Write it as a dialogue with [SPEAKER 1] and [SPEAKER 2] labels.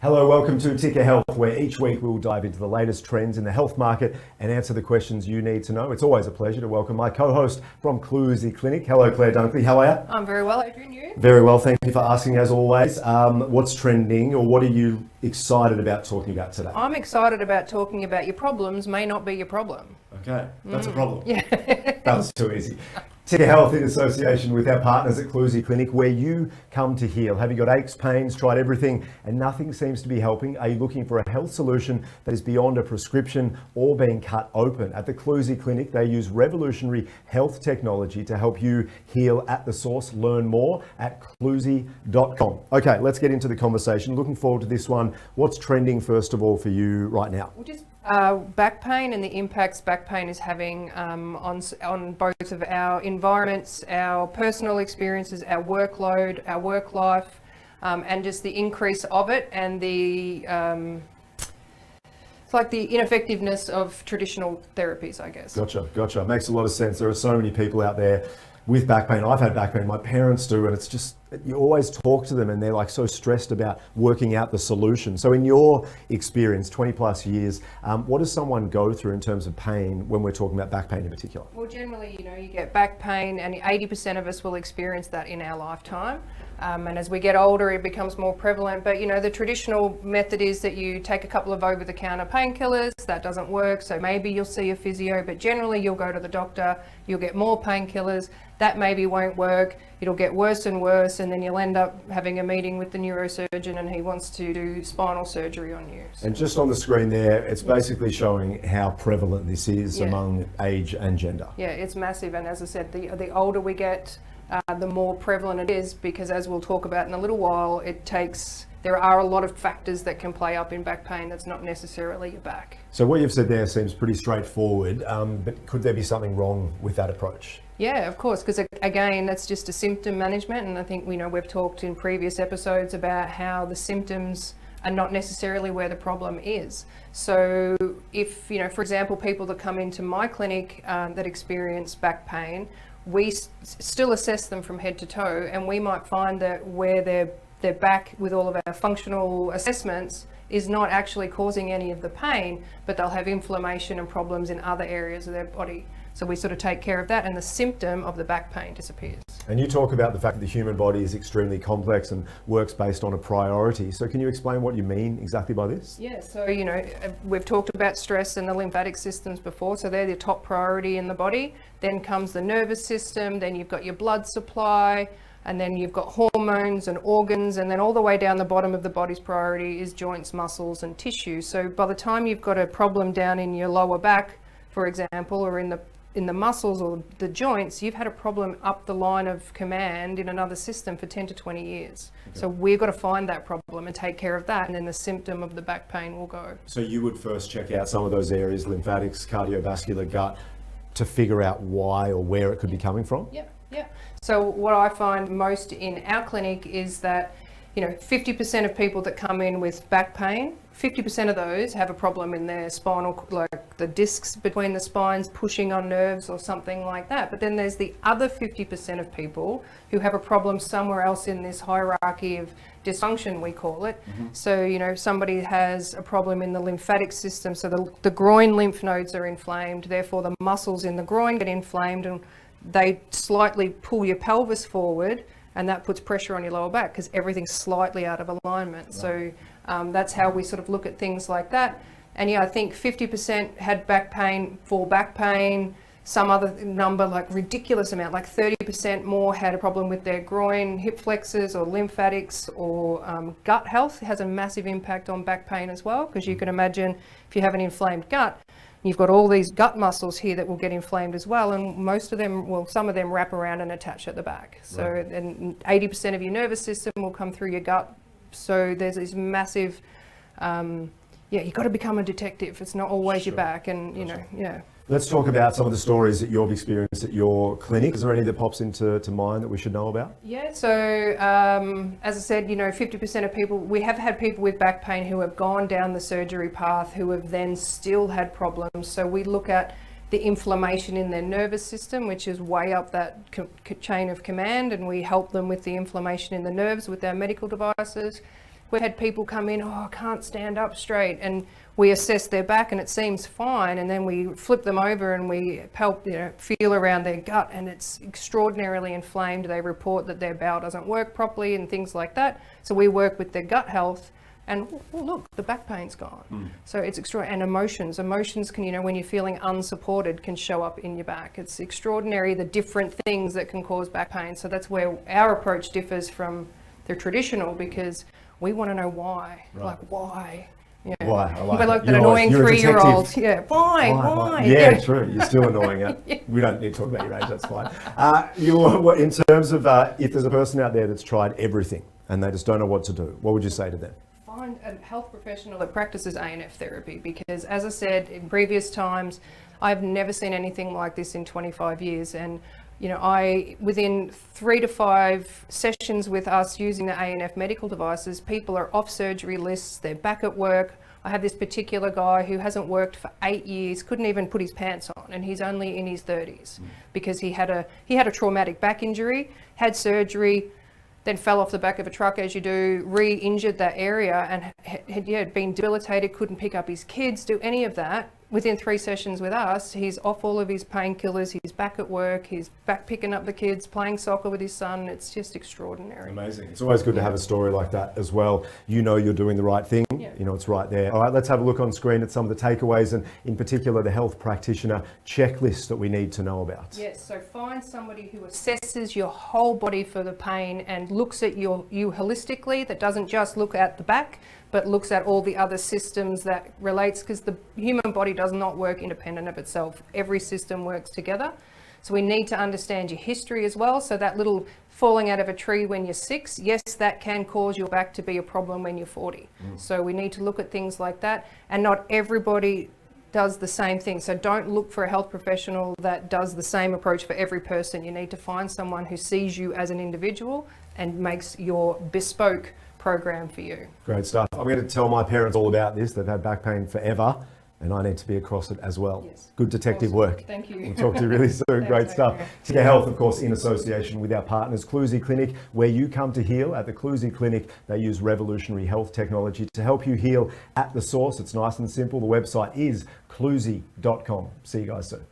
[SPEAKER 1] Hello, welcome to Ticker Health, where each week we'll dive into the latest trends in the health market and answer the questions you need to know. It's always a pleasure to welcome my co-host from Clusie Clinic. Hello, Claire Dunkley. How are you?
[SPEAKER 2] I'm very well, Adrian. You?
[SPEAKER 1] Very well, thank you for asking as always. What's trending, or what are you excited about talking about today?
[SPEAKER 2] I'm excited about talking about your problems may not be your problem.
[SPEAKER 1] Okay, that's a problem.
[SPEAKER 2] Yeah.
[SPEAKER 1] That was too easy. Ticker Health in association with our partners at Clusie Clinic, where you come to heal. Have you got aches, pains, tried everything and nothing seems to be helping? Are you looking for a health solution that is beyond a prescription or being cut open? At the Clusie Clinic, they use revolutionary health technology to help you heal at the source. Learn more at clusie.com. Okay, let's get into the conversation. Looking forward to this one. What's trending first of all for you right now?
[SPEAKER 2] Back pain and the impacts back pain is having on both of our environments, our personal experiences, our workload, our work life, and just the increase of it and the it's like the ineffectiveness of traditional therapies, I guess.
[SPEAKER 1] Gotcha. Makes a lot of sense. There are so many people out there with back pain. I've had back pain, my parents do, and it's just, you always talk to them and they're like so stressed about working out the solution. So in your experience, 20 plus years, what does someone go through in terms of pain when we're talking about back pain in particular?
[SPEAKER 2] Well, generally, you get back pain and 80% of us will experience that in our lifetime. And as we get older, it becomes more prevalent. But, the traditional method is that you take a couple of over-the-counter painkillers. That doesn't work. So maybe you'll see a physio, but generally you'll go to the doctor, you'll get more painkillers. That maybe won't work. It'll get worse and worse. And then you'll end up having a meeting with the neurosurgeon and he wants to do spinal surgery on you. So.
[SPEAKER 1] And just on the screen there, it's basically showing how prevalent this is among age and gender.
[SPEAKER 2] Yeah, it's massive. And as I said, the older we get, the more prevalent it is, because as we'll talk about in a little while, there are a lot of factors that can play up in back pain that's not necessarily your back.
[SPEAKER 1] So what you've said there seems pretty straightforward, but could there be something wrong with that approach?
[SPEAKER 2] Yeah, of course, because again, that's just a symptom management, and I think we've talked in previous episodes about how the symptoms are not necessarily where the problem is. So if, for example, people that come into my clinic that experience back pain, we still assess them from head to toe, and we might find that where their back, with all of our functional assessments, is not actually causing any of the pain, but they'll have inflammation and problems in other areas of their body. So we sort of take care of that, and the symptom of the back pain disappears. And
[SPEAKER 1] you talk about the fact that the human body is extremely complex and works based on a priority. So can you explain what you mean exactly by this?
[SPEAKER 2] Yeah, so we've talked about stress and the lymphatic systems before, so they're the top priority in the body. Then comes the nervous system, then you've got your blood supply, and then you've got hormones and organs, and then all the way down the bottom of the body's priority is joints, muscles and tissue. So by the time you've got a problem down in your lower back, for example, or in the muscles or the joints, you've had a problem up the line of command in another system for 10 to 20 years. Okay. So we've got to find that problem and take care of that, and then the symptom of the back pain will go.
[SPEAKER 1] So you would first check out some of those areas, lymphatics, cardiovascular, gut, to figure out why or where it could be coming from?
[SPEAKER 2] Yeah. So what I find most in our clinic is that 50% of people that come in with back pain, 50% of those have a problem in their spinal, like the discs between the spines pushing on nerves or something like that. But then there's the other 50% of people who have a problem somewhere else in this hierarchy of dysfunction, we call it. Mm-hmm. So, somebody has a problem in the lymphatic system. So the groin lymph nodes are inflamed, therefore the muscles in the groin get inflamed and they slightly pull your pelvis forward, and that puts pressure on your lower back because everything's slightly out of alignment. Right. So that's how we sort of look at things like that. And I think 50% had back pain for back pain. Some other number, like ridiculous amount, like 30% more had a problem with their groin, hip flexors or lymphatics, or gut health. It has a massive impact on back pain as well, because you can imagine if you have an inflamed gut, you've got all these gut muscles here that will get inflamed as well, and some of them wrap around and attach at the back. So, right. And 80% of your nervous system will come through your gut. So there's this massive, you've got to become a detective. It's not always your back, and
[SPEAKER 1] Let's talk about some of the stories that you've experienced at your clinic. Is there any that pops into mind that we should know about?
[SPEAKER 2] Yeah, so as I said, 50% of people, we have had people with back pain who have gone down the surgery path who have then still had problems. So we look at the inflammation in their nervous system, which is way up that chain of command, and we help them with the inflammation in the nerves with our medical devices. We've had people come in, I can't stand up straight, and we assess their back and it seems fine, and then we flip them over and we feel around their gut and it's extraordinarily inflamed. They report that their bowel doesn't work properly and things like that. So we work with their gut health, and look, the back pain's gone. So it's extraordinary. And emotions can, when you're feeling unsupported, can show up in your back. It's extraordinary the different things that can cause back pain. So that's where our approach differs from the traditional, because we want to know why.
[SPEAKER 1] Right.
[SPEAKER 2] Like, why? Yeah.
[SPEAKER 1] Why? I like
[SPEAKER 2] We're
[SPEAKER 1] it.
[SPEAKER 2] like that
[SPEAKER 1] You're
[SPEAKER 2] annoying
[SPEAKER 1] a
[SPEAKER 2] 3-year-old. Yeah. Why?
[SPEAKER 1] Yeah, true. You're still annoying. We don't need to talk about your age. That's fine. In terms of if there's a person out there that's tried everything and they just don't know what to do, what would you say to them?
[SPEAKER 2] Find a health professional that practices A&F therapy, because, as I said in previous times, I've never seen anything like this in 25 years. And within 3 to 5 sessions with us using the A&F medical devices, people are off surgery lists, they're back at work. I have this particular guy who hasn't worked for 8 years, couldn't even put his pants on, and he's only in his 30s because he had a traumatic back injury, had surgery, then fell off the back of a truck, as you do, re-injured that area, and had been debilitated, couldn't pick up his kids, do any of that. Within 3 sessions with us, he's off all of his painkillers, he's back at work, he's back picking up the kids, playing soccer with his son. It's just extraordinary.
[SPEAKER 1] Amazing. It's always good to have a story like that as well. You're doing the right thing.
[SPEAKER 2] Yeah.
[SPEAKER 1] It's right there. All right, let's have a look on screen at some of the takeaways, and in particular the health practitioner checklist that we need to know about.
[SPEAKER 2] Yes, so find somebody who assesses your whole body for the pain and looks at you holistically, that doesn't just look at the back, but looks at all the other systems that relates, because the human body does not work independent of itself. Every system works together. So we need to understand your history as well. So that little falling out of a tree when you're 6, yes, that can cause your back to be a problem when you're 40. So we need to look at things like that, and not everybody does the same thing. So don't look for a health professional that does the same approach for every person. You need to find someone who sees you as an individual and makes your bespoke program for you.
[SPEAKER 1] Great stuff. I'm going to tell my parents all about this. They've had back pain forever, and I need to be across it as well.
[SPEAKER 2] Yes.
[SPEAKER 1] Good detective
[SPEAKER 2] Awesome.
[SPEAKER 1] work.
[SPEAKER 2] Thank you.
[SPEAKER 1] We'll talk to you really soon. Great stuff. Ticker Health, of course, in association with our partners, Clusie Clinic, where you come to heal. At the Clusie Clinic, they use revolutionary health technology to help you heal at the source. It's nice and simple. The website is clusie.com. See you guys soon.